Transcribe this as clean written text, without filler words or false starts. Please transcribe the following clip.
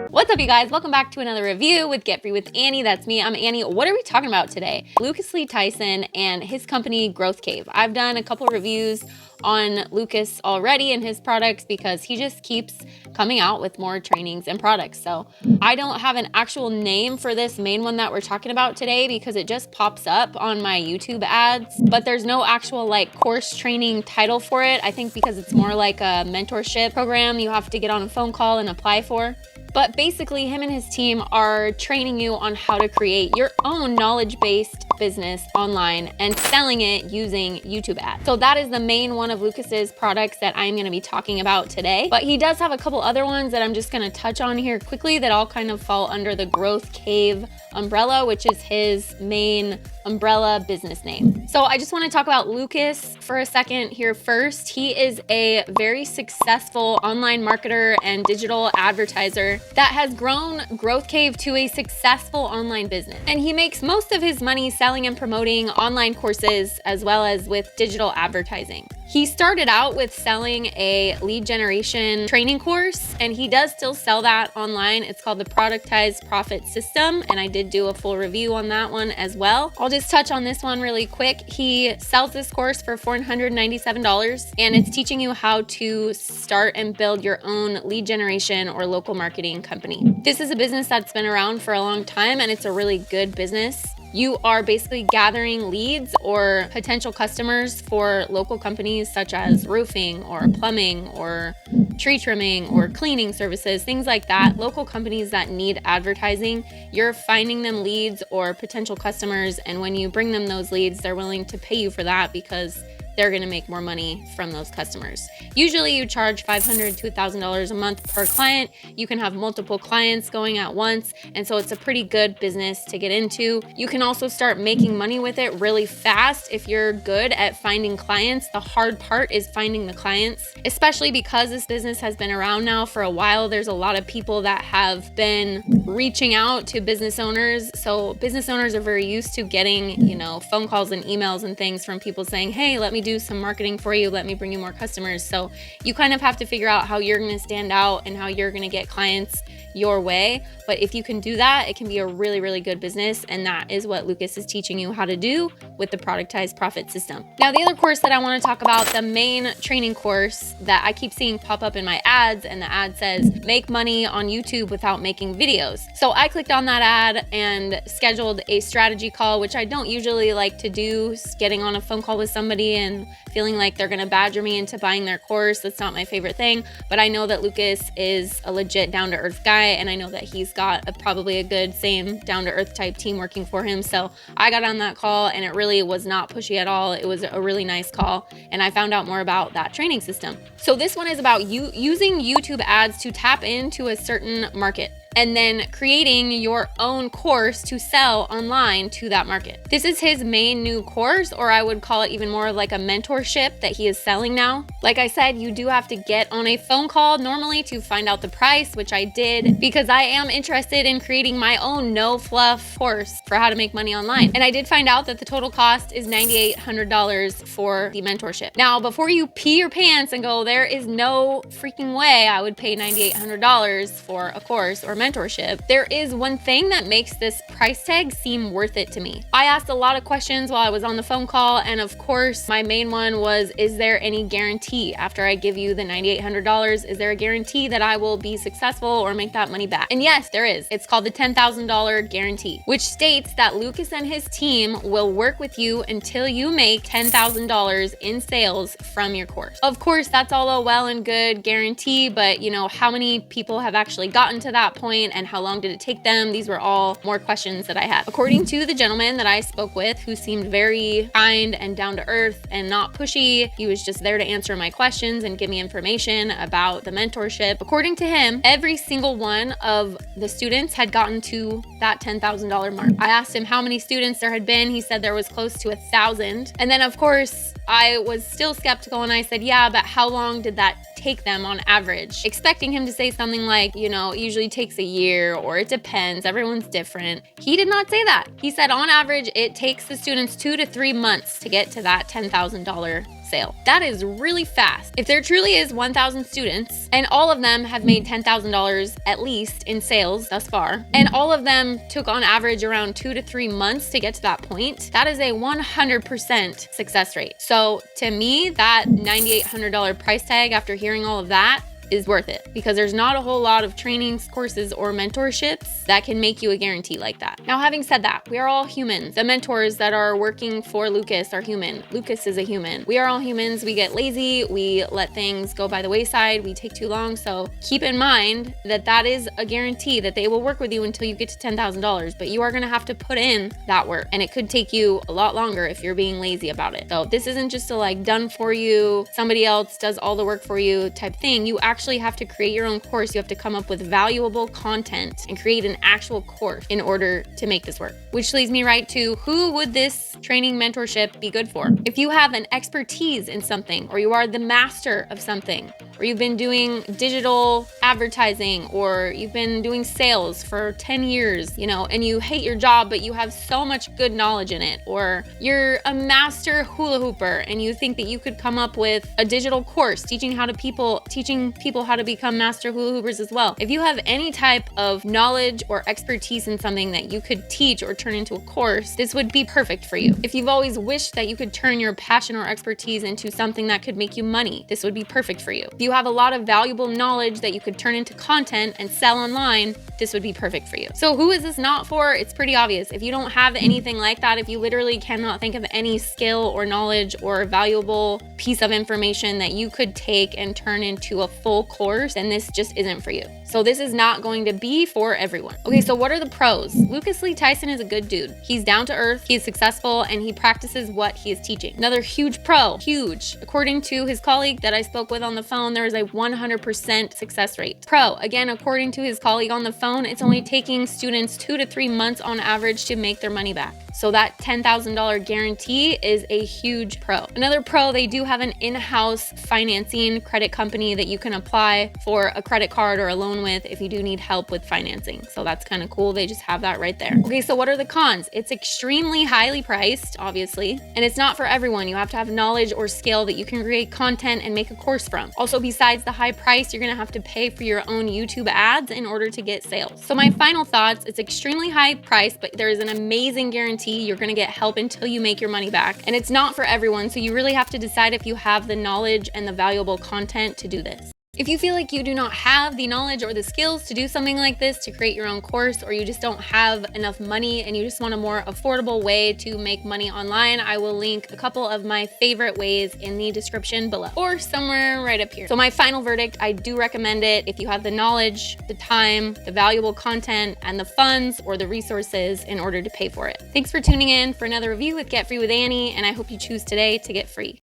What's up, you guys? Welcome back to another review with Get Free with Annie. That's me. I'm Annie. What are we talking about today? Lee Tyson and his company Growth Cave. I've done a couple reviews on Lucas already and his products because he just keeps coming out with more trainings and products. So I don't have an actual name for this main one that we're talking about today because it just pops up on my YouTube ads, but there's no actual like course training title for it. I think because it's more like a mentorship program you have to get on a phone call and apply for. But basically, him and his team are training you on how to create your own knowledge-based business online and selling it using YouTube ads. So that is the main one of Lucas's products that I'm gonna be talking about today. But he does have a couple other ones that I'm just gonna touch on here quickly that all kind of fall under the Growth Cave umbrella, which is his main umbrella business name. So I just want to talk about Lucas for a second here first. He is a very successful online marketer and digital advertiser that has grown Growth Cave to a successful online business. And he makes most of his money selling and promoting online courses as well as with digital advertising. He started out with selling a lead generation training course, and he does still sell that online. It's called the Productized Profit System, and I did do a full review on that one as well. I'll just touch on this one really quick. He sells this course for $497, and it's teaching you how to start and build your own lead generation or local marketing company. This is a business that's been around for a long time, and it's a really good business. You are basically gathering leads or potential customers for local companies such as roofing or plumbing or tree trimming or cleaning services, things like that. Local companies that need advertising, you're finding them leads or potential customers, and when you bring them those leads, they're willing to pay you for that because they're gonna make more money from those customers. Usually you charge $500 to $1,000 a month per client. You can have multiple clients going at once, and so it's a pretty good business to get into. You can also start making money with it really fast if you're good at finding clients. The hard part is finding the clients, especially because this business has been around now for a while. There's a lot of people that have been reaching out to business owners. So business owners are very used to getting, phone calls and emails and things from people saying, hey, let me do some marketing for you, let me bring you more customers. So you kind of have to figure out how you're going to stand out and how you're going to get clients your way. But if you can do that, it can be a really, really good business. And that is what Lucas is teaching you how to do with the Productized Profit System. Now, the other course that I want to talk about, the main training course that I keep seeing pop up in my ads, and the ad says, make money on YouTube without making videos. So I clicked on that ad and scheduled a strategy call, which I don't usually like to do, getting on a phone call with somebody and feeling like they're going to badger me into buying their course. That's not my favorite thing, but I know that Lucas is a legit down-to-earth guy, and I know that he's got probably a good same down-to-earth type team working for him. So I got on that call, and it really was not pushy at all. It was a really nice call, and I found out more about that training system. So this one is about you using YouTube ads to tap into a certain market and then creating your own course to sell online to that market. This is his main new course, or I would call it even more like a mentorship that he is selling now. Like I said, you do have to get on a phone call normally to find out the price, which I did because I am interested in creating my own no fluff course for how to make money online. And I did find out that the total cost is $9,800 for the mentorship. Now, before you pee your pants and go, there is no freaking way I would pay $9,800 for a course or mentorship, there is one thing that makes this price tag seem worth it to me. I asked a lot of questions while I was on the phone call, and of course my main one was, is there any guarantee after I give you the $9,800? Is there a guarantee that I will be successful or make that money back? And yes, there is. It's called the $10,000 guarantee, which states that Lucas and his team will work with you until you make $10,000 in sales from your course. Of course, that's all a well and good guarantee, but how many people have actually gotten to that point and how long did it take them? These were all more questions that I had. According to the gentleman that I spoke with, who seemed very kind and down to earth and not pushy, he was just there to answer my questions and give me information about the mentorship. According to him, every single one of the students had gotten to that $10,000 mark. I asked him how many students there had been. He said there was close to 1,000. And then of course, I was still skeptical and I said, yeah, but how long did that take them on average? Expecting him to say something like, it usually takes a year or it depends, everyone's different. He did not say that. He said on average, it takes the students 2 to 3 months to get to that $10,000 sale. That is really fast. If there truly is 1,000 students and all of them have made $10,000 at least in sales thus far, and all of them took on average around 2 to 3 months to get to that point, that is a 100% success rate. So to me, that $9,800 price tag after hearing all of that is worth it, because there's not a whole lot of trainings, courses, or mentorships that can make you a guarantee like that. Now, having said that, we are all humans. The mentors that are working for Lucas are human. Lucas is a human. We are all humans. We get lazy. We let things go by the wayside. We take too long. So keep in mind that that is a guarantee that they will work with you until you get to $10,000, but you are going to have to put in that work, and it could take you a lot longer if you're being lazy about it. So this isn't just a like done for you, somebody else does all the work for you type thing. You actually have to create your own course. You have to come up with valuable content and create an actual course in order to make this work. Which leads me right to, who would this training mentorship be good for? If you have an expertise in something, or you are the master of something, or you've been doing digital advertising, or you've been doing sales for 10 years, and you hate your job, but you have so much good knowledge in it, or you're a master hula hooper and you think that you could come up with a digital course teaching people how to become master hula hoopers as well. If you have any type of knowledge or expertise in something that you could teach or turn into a course, this would be perfect for you. If you've always wished that you could turn your passion or expertise into something that could make you money, this would be perfect for you. If you have a lot of valuable knowledge that you could turn into content and sell online, this would be perfect for you. So who is this not for? It's pretty obvious. If you don't have anything like that, if you literally cannot think of any skill or knowledge or valuable piece of information that you could take and turn into a full course, then this just isn't for you. So this is not going to be for everyone. Okay, so what are the pros? Lucas Lee Tyson is a good dude. He's down to earth, he's successful, and he practices what he is teaching. Another huge pro, huge. According to his colleague that I spoke with on the phone, there is a 100% success rate. Pro, again, according to his colleague on the phone, it's only taking students 2 to 3 months on average to make their money back. So that $10,000 guarantee is a huge pro. Another pro, they do have an in-house financing credit company that you can apply for a credit card or a loan with if you do need help with financing. So that's kind of cool. They just have that right there. Okay, so what are the cons? It's extremely highly priced, obviously, and it's not for everyone. You have to have knowledge or skill that you can create content and make a course from. Also, besides the high price, you're gonna have to pay for your own YouTube ads in order to get sales. So my final thoughts, it's extremely high price, but there is an amazing guarantee you're gonna get help until you make your money back. And it's not for everyone, so you really have to decide if you have the knowledge and the valuable content to do this. If you feel like you do not have the knowledge or the skills to do something like this, to create your own course, or you just don't have enough money and you just want a more affordable way to make money online, I will link a couple of my favorite ways in the description below or somewhere right up here. So my final verdict, I do recommend it if you have the knowledge, the time, the valuable content, and the funds or the resources in order to pay for it. Thanks for tuning in for another review with Get Free with Annie, and I hope you choose today to get free.